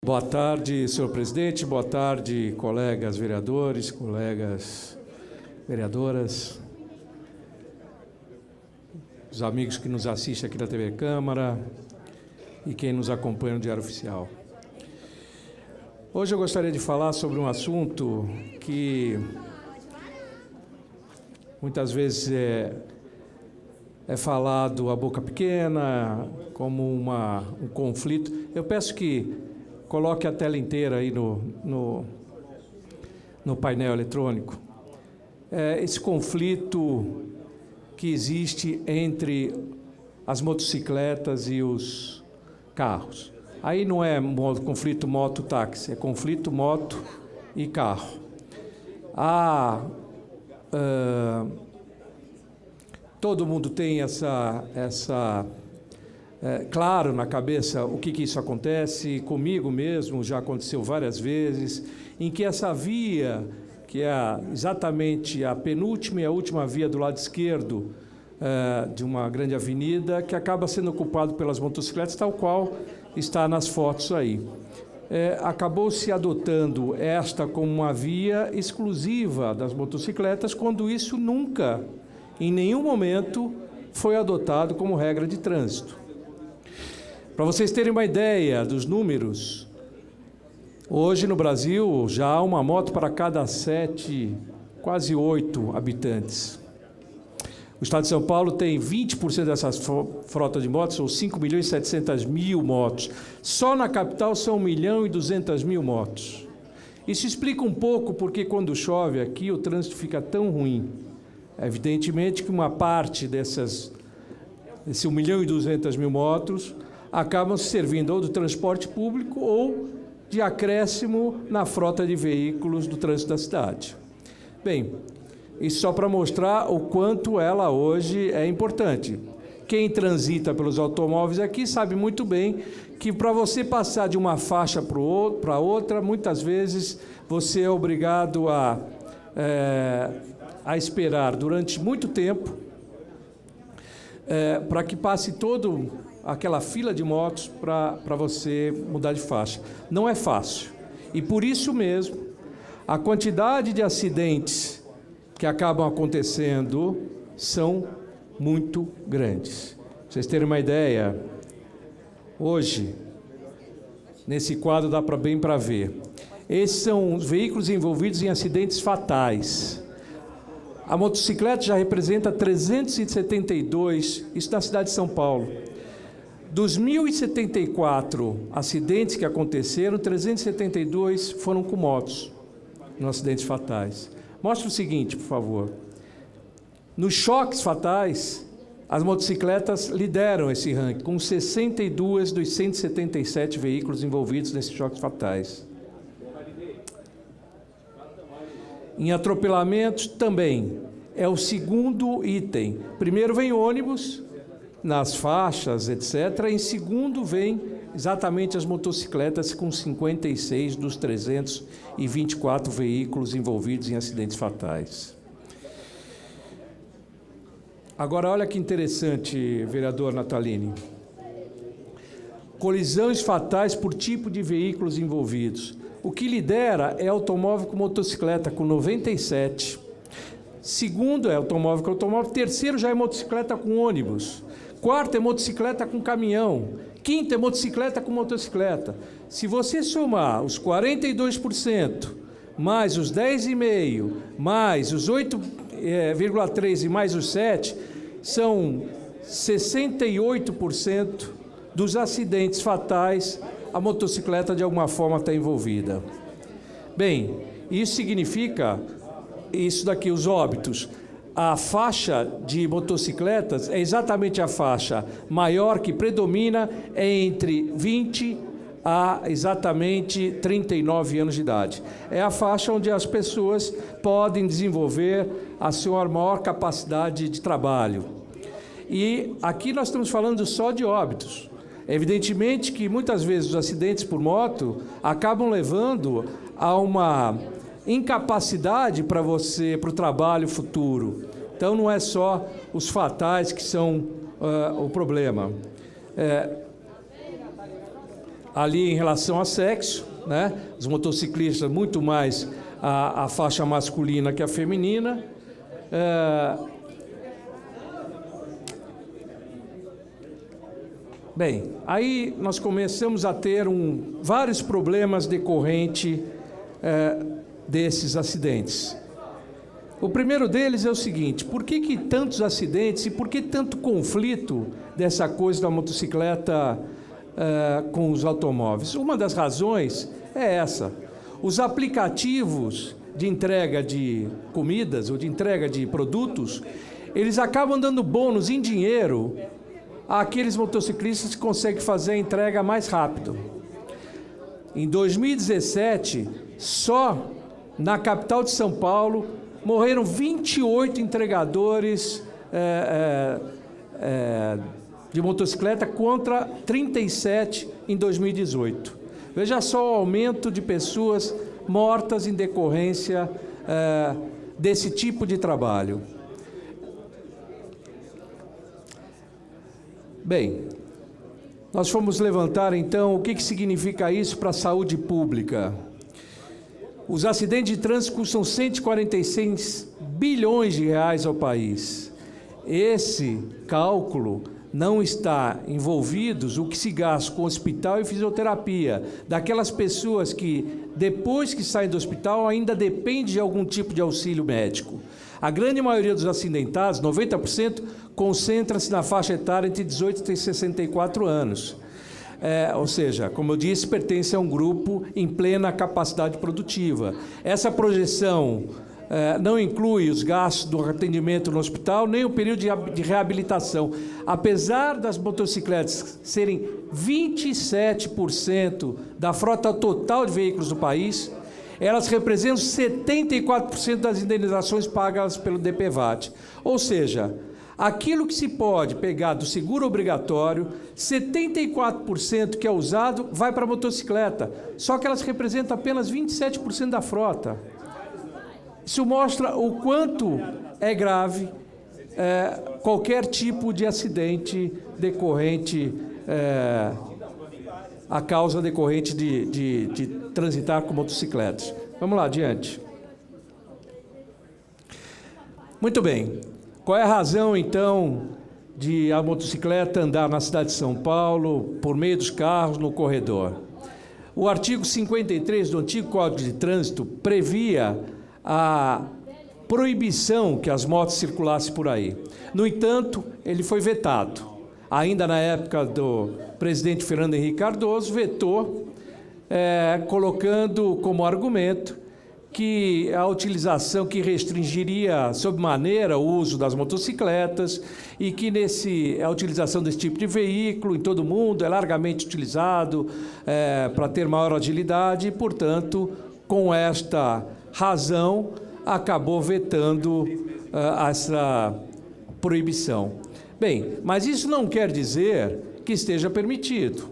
Boa tarde, senhor presidente. Boa tarde, colegas vereadores, colegas vereadoras, os amigos que nos assistem aqui da TV Câmara e quem nos acompanha no Diário Oficial. Hoje eu gostaria de falar sobre um assunto que muitas vezes é falado a boca pequena, como um conflito. Eu peço que coloque a tela inteira aí no painel eletrônico. Esse conflito que existe entre as motocicletas e os carros. Aí não é conflito moto-táxi, é conflito moto e carro. Todo mundo tem claro na cabeça o que isso acontece. Comigo mesmo já aconteceu várias vezes, em que essa via, que é exatamente a penúltima e a última via do lado esquerdo de uma grande avenida, que acaba sendo ocupado pelas motocicletas, tal qual está nas fotos aí. Acabou se adotando esta como uma via exclusiva das motocicletas, quando isso nunca, em nenhum momento, foi adotado como regra de trânsito. Para vocês terem uma ideia dos números, hoje no Brasil já há uma moto para cada 7, quase 8 habitantes. O estado de São Paulo tem 20% dessas frotas de motos, ou 5.700.000 motos. Só na capital são 1.200.000 motos. Isso explica um pouco porque quando chove aqui o trânsito fica tão ruim. Evidentemente que uma parte desses 1.200.000 motos acabam se servindo ou do transporte público ou de acréscimo na frota de veículos do trânsito da cidade. Bem, isso só para mostrar o quanto ela hoje é importante. Quem transita pelos automóveis aqui sabe muito bem que para você passar de uma faixa para outra, muitas vezes você é obrigado a esperar durante muito tempo para que passe toda aquela fila de motos para você mudar de faixa. Não é fácil. E por isso mesmo, a quantidade de acidentes que acabam acontecendo são muito grandes. Pra vocês terem uma ideia, hoje, nesse quadro dá bem para ver. Esses são os veículos envolvidos em acidentes fatais. A motocicleta já representa 372, isso na cidade de São Paulo. Dos 1.074 acidentes que aconteceram, 372 foram com motos, nos acidentes fatais. Mostra o seguinte, por favor. Nos choques fatais, as motocicletas lideram esse ranking, com 62 dos 177 veículos envolvidos nesses choques fatais. Em atropelamentos, também, é o segundo item. Primeiro vem ônibus, nas faixas, etc. Em segundo vem exatamente as motocicletas, com 56 dos 324 veículos envolvidos em acidentes fatais. Agora, olha que interessante, vereador Natalini. Colisões fatais por tipo de veículos envolvidos. O que lidera é automóvel com motocicleta, com 97. Segundo é automóvel com automóvel. Terceiro já é motocicleta com ônibus. Quarto é motocicleta com caminhão. Quinto é motocicleta com motocicleta. Se você somar os 42%, mais os 10,5%, mais os 8,3% e mais os 7%, são 68% dos acidentes fatais, a motocicleta de alguma forma está envolvida. Bem, isso significa, isso daqui, os óbitos. A faixa de motocicletas é exatamente a faixa maior que predomina entre 20 a exatamente 39 anos de idade. É a faixa onde as pessoas podem desenvolver a sua maior capacidade de trabalho. E aqui nós estamos falando só de óbitos. Evidentemente que muitas vezes os acidentes por moto acabam levando a uma incapacidade para o trabalho futuro. Então não é só os fatais que são o problema. ali em relação a sexo, né? Os motociclistas muito mais a faixa masculina que a feminina. Bem, aí nós começamos a ter vários problemas decorrentes desses acidentes. O primeiro deles é o seguinte: por que tantos acidentes e por que tanto conflito dessa coisa da motocicleta com os automóveis? Uma das razões é essa. Os aplicativos de entrega de comidas ou de entrega de produtos, eles acabam dando bônus em dinheiro àqueles motociclistas que conseguem fazer a entrega mais rápido. Em 2017, só na capital de São Paulo, morreram 28 entregadores de motocicleta contra 37 em 2018. Veja só o aumento de pessoas mortas em decorrência desse tipo de trabalho. Bem, nós fomos levantar então o que significa isso para a saúde pública. Os acidentes de trânsito custam 146 bilhões de reais ao país. Esse cálculo não está envolvidos o que se gasta com hospital e fisioterapia, daquelas pessoas que, depois que saem do hospital, ainda dependem de algum tipo de auxílio médico. A grande maioria dos acidentados, 90%, concentra-se na faixa etária entre 18 e 64 anos. Ou seja, como eu disse, pertence a um grupo em plena capacidade produtiva. Essa projeção não inclui os gastos do atendimento no hospital, nem o período de reabilitação. Apesar das motocicletas serem 27% da frota total de veículos do país, elas representam 74% das indenizações pagas pelo DPVAT. Ou seja, aquilo que se pode pegar do seguro obrigatório, 74% que é usado vai para a motocicleta, só que elas representam apenas 27% da frota. Isso mostra o quanto é grave qualquer tipo de acidente decorrente, a causa decorrente de transitar com motocicletas. Vamos lá, adiante. Muito bem. Qual é a razão, então, de a motocicleta andar na cidade de São Paulo por meio dos carros no corredor? O artigo 53 do antigo Código de Trânsito previa a proibição que as motos circulassem por aí. No entanto, ele foi vetado. Ainda na época do presidente Fernando Henrique Cardoso, vetou, colocando como argumento que a utilização que restringiria sobremaneira o uso das motocicletas e que a utilização desse tipo de veículo em todo o mundo é largamente utilizado para ter maior agilidade e, portanto, com esta razão, acabou vetando essa proibição. Bem, mas isso não quer dizer que esteja permitido.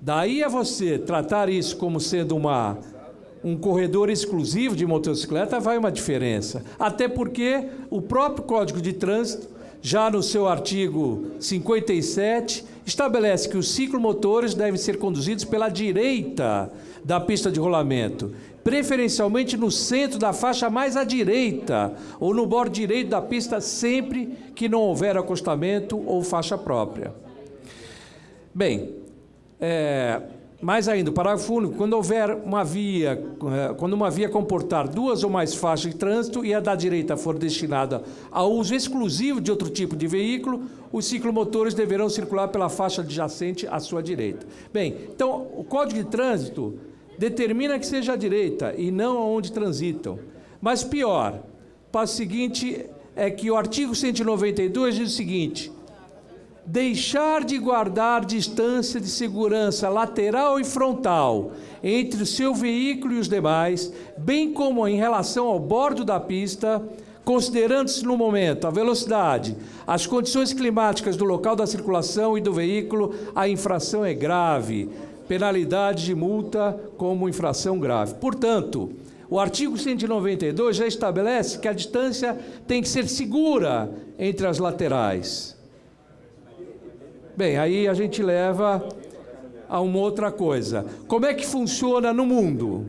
Daí a você tratar isso como sendo um corredor exclusivo de motocicleta, vai uma diferença. Até porque o próprio Código de Trânsito, já no seu artigo 57, estabelece que os ciclomotores devem ser conduzidos pela direita da pista de rolamento, preferencialmente no centro da faixa mais à direita, ou no bordo direito da pista, sempre que não houver acostamento ou faixa própria. Bem, mais ainda, o parágrafo único: quando uma via comportar duas ou mais faixas de trânsito e a da direita for destinada ao uso exclusivo de outro tipo de veículo, os ciclomotores deverão circular pela faixa adjacente à sua direita. Bem, então, o Código de Trânsito determina que seja à direita e não aonde transitam. Mas pior, o passo seguinte é que o artigo 192 diz o seguinte: deixar de guardar distância de segurança lateral e frontal entre o seu veículo e os demais, bem como em relação ao bordo da pista, considerando-se no momento a velocidade, as condições climáticas do local da circulação e do veículo, a infração é grave. Penalidade de multa como infração grave. Portanto, o artigo 192 já estabelece que a distância tem que ser segura entre as laterais. Bem, aí a gente leva a uma outra coisa. Como é que funciona no mundo?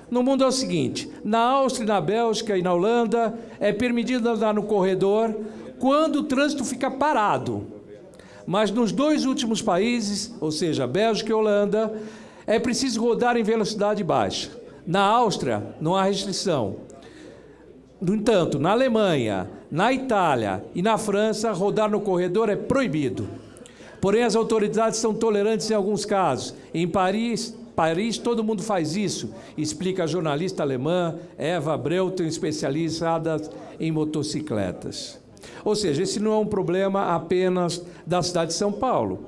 No mundo é o seguinte: na Áustria, na Bélgica e na Holanda é permitido andar no corredor quando o trânsito fica parado. Mas nos dois últimos países, ou seja, Bélgica e Holanda, é preciso rodar em velocidade baixa. Na Áustria, não há restrição. No entanto, na Alemanha, na Itália e na França, rodar no corredor é proibido. Porém, as autoridades são tolerantes em alguns casos. Em Paris, todo mundo faz isso, explica a jornalista alemã Eva Breuten, especializada em motocicletas. Ou seja, esse não é um problema apenas da cidade de São Paulo.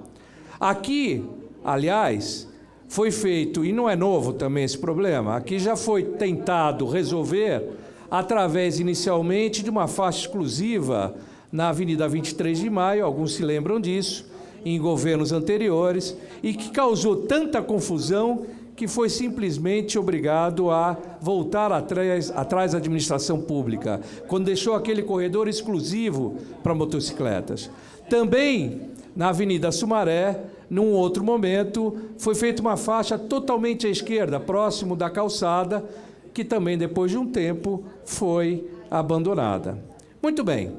Aqui, aliás, foi feito, e não é novo também esse problema, aqui já foi tentado resolver através, inicialmente, de uma faixa exclusiva na Avenida 23 de Maio, alguns se lembram disso, em governos anteriores, e que causou tanta confusão que foi simplesmente obrigado a voltar atrás da administração pública, quando deixou aquele corredor exclusivo para motocicletas. Também, na Avenida Sumaré, num outro momento, foi feita uma faixa totalmente à esquerda, próximo da calçada, que também, depois de um tempo, foi abandonada. Muito bem.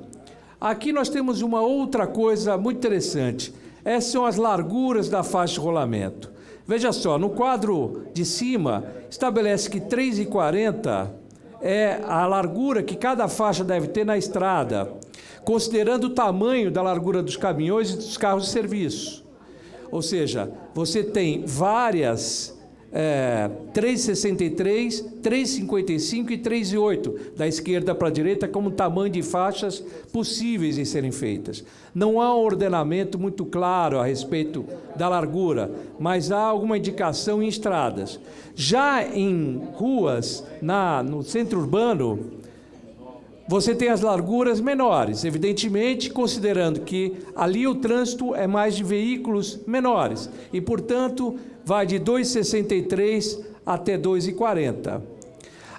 Aqui nós temos uma outra coisa muito interessante. Essas são as larguras da faixa de rolamento. Veja só, no quadro de cima, estabelece que 3,40 é a largura que cada faixa deve ter na estrada, considerando o tamanho da largura dos caminhões e dos carros de serviço. Ou seja, você tem várias 3,63, 3,55 e 3,8, da esquerda para a direita, como tamanho de faixas possíveis de serem feitas. Não há um ordenamento muito claro a respeito da largura, mas há alguma indicação em estradas. Já em ruas, no centro urbano, você tem as larguras menores, evidentemente, considerando que ali o trânsito é mais de veículos menores e, portanto, vai de 2,63 até 2,40.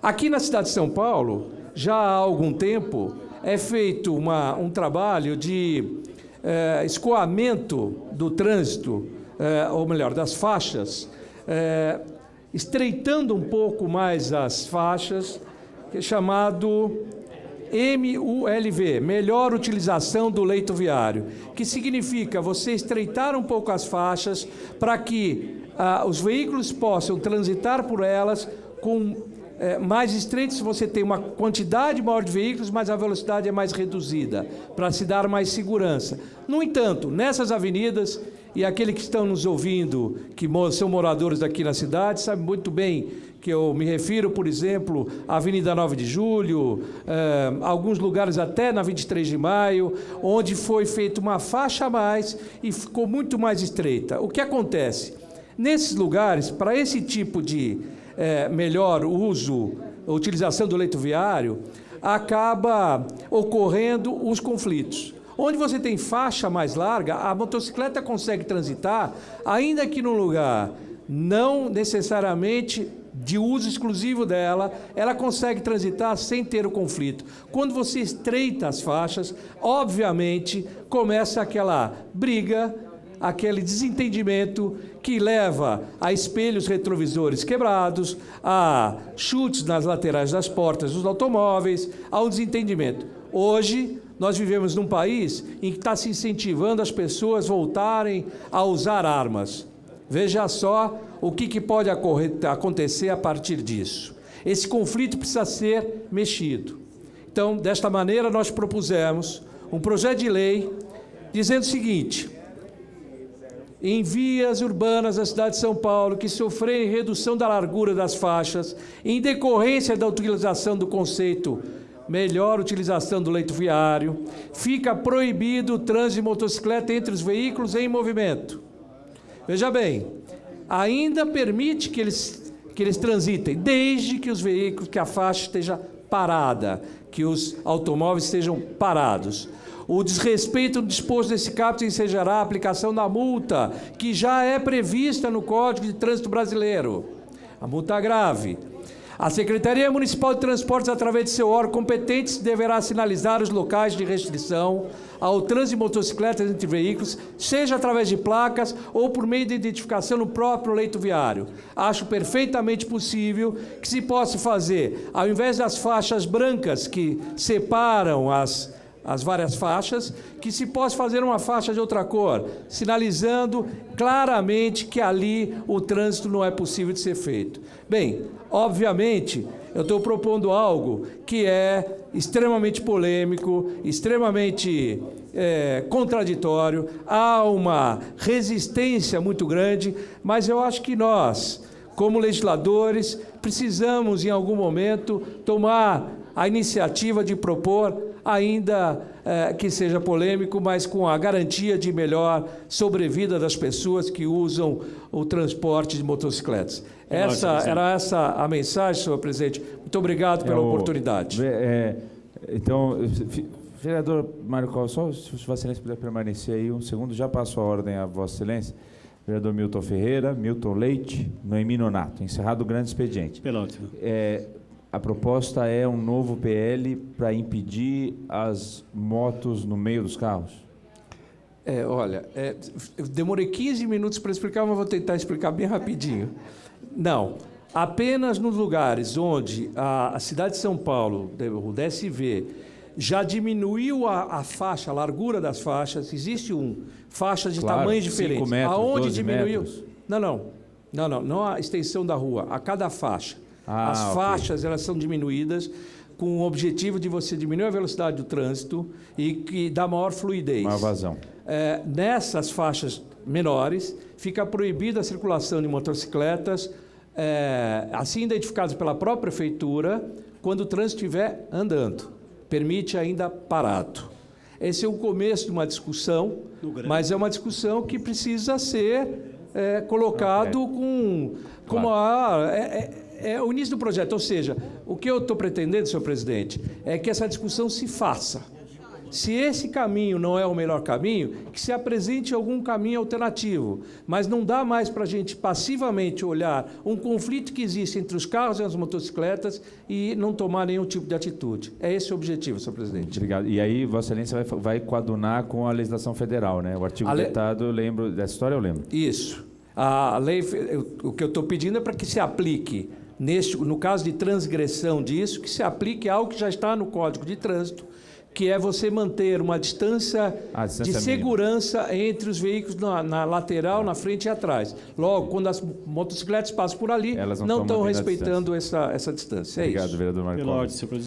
Aqui na cidade de São Paulo, já há algum tempo, é feito um trabalho de escoamento do trânsito, ou melhor, das faixas, estreitando um pouco mais as faixas, que é chamado MULV, melhor utilização do leito viário, que significa você estreitar um pouco as faixas para que os veículos possam transitar por elas com mais estreitos. Você tem uma quantidade maior de veículos, mas a velocidade é mais reduzida, para se dar mais segurança. No entanto, nessas avenidas, e aqueles que estão nos ouvindo, que são moradores daqui na cidade, sabem muito bem que eu me refiro, por exemplo, à Avenida 9 de Julho, alguns lugares até na 23 de Maio, onde foi feita uma faixa a mais e ficou muito mais estreita. O que acontece? Nesses lugares, para esse tipo de melhor uso, utilização do leito viário, acaba ocorrendo os conflitos. Onde você tem faixa mais larga, a motocicleta consegue transitar, ainda que num lugar não necessariamente de uso exclusivo dela, ela consegue transitar sem ter o conflito. Quando você estreita as faixas, obviamente, começa aquela briga, aquele desentendimento que leva a espelhos retrovisores quebrados, a chutes nas laterais das portas dos automóveis, a um desentendimento. Hoje, nós vivemos num país em que está se incentivando as pessoas voltarem a usar armas. Veja só o que pode acontecer a partir disso. Esse conflito precisa ser mexido. Então, desta maneira, nós propusemos um projeto de lei dizendo o seguinte: em vias urbanas da cidade de São Paulo que sofrerem redução da largura das faixas, em decorrência da utilização do conceito melhor utilização do leito viário, fica proibido o trânsito de motocicleta entre os veículos em movimento. Veja bem, ainda permite que eles transitem, desde que os veículos, que a faixa esteja parada, que os automóveis estejam parados. O desrespeito do disposto desse caput ensejará a aplicação da multa, que já é prevista no Código de Trânsito Brasileiro, a multa grave. A Secretaria Municipal de Transportes, através de seu órgão competente, deverá sinalizar os locais de restrição ao trânsito de motocicletas entre veículos, seja através de placas ou por meio de identificação no próprio leito viário. Acho perfeitamente possível que se possa fazer, ao invés das faixas brancas que separam as várias faixas, que se possa fazer uma faixa de outra cor, sinalizando claramente que ali o trânsito não é possível de ser feito. Bem, obviamente, eu estou propondo algo que é extremamente polêmico, extremamente contraditório, há uma resistência muito grande, mas eu acho que nós, como legisladores, precisamos, em algum momento, tomar a iniciativa de propor, ainda que seja polêmico, mas com a garantia de melhor sobrevida das pessoas que usam o transporte de motocicletas. Era essa a mensagem, senhor presidente. Muito obrigado pela oportunidade. Então, vereador Mário Covas, só se Vossa Excelência puder permanecer aí um segundo, já passo a ordem a Vossa Excelência. Vereador Milton Ferreira, Milton Leite, Noemi Nonato. Encerrado o grande expediente. Pela ótima. A proposta é um novo PL para impedir as motos no meio dos carros? Olha, eu demorei 15 minutos para explicar, mas vou tentar explicar bem rapidinho. Não, apenas nos lugares onde a cidade de São Paulo, o DSV, já diminuiu a faixa, a largura das faixas, existe faixas de tamanhos diferentes. 5 metros, aonde 12 diminuiu? metros. Não a extensão da rua, a cada faixa. As faixas, elas são diminuídas com o objetivo de você diminuir a velocidade do trânsito e que dá maior fluidez. Maior vazão. Nessas faixas menores, fica proibida a circulação de motocicletas, assim identificadas pela própria prefeitura, quando o trânsito estiver andando. Permite ainda parado. Esse é o começo de uma discussão, mas é uma discussão que precisa ser colocado o início do projeto. Ou seja, o que eu estou pretendendo, senhor presidente, é que essa discussão se faça. Se esse caminho não é o melhor caminho, que se apresente algum caminho alternativo. Mas não dá mais para a gente passivamente olhar um conflito que existe entre os carros e as motocicletas e não tomar nenhum tipo de atitude. É esse o objetivo, senhor presidente. Obrigado. E aí, Vossa Excelência vai coadunar com a legislação federal, né? O artigo vetado, eu lembro, dessa história eu lembro. Isso. A lei, o que eu estou pedindo é para que se aplique, no caso de transgressão disso, que se aplique algo que já está no Código de Trânsito, que é você manter uma distância de segurança entre os veículos na lateral, na frente e atrás. Logo, quando as motocicletas passam por ali, não estão respeitando essa distância. Obrigado, vereador Marco.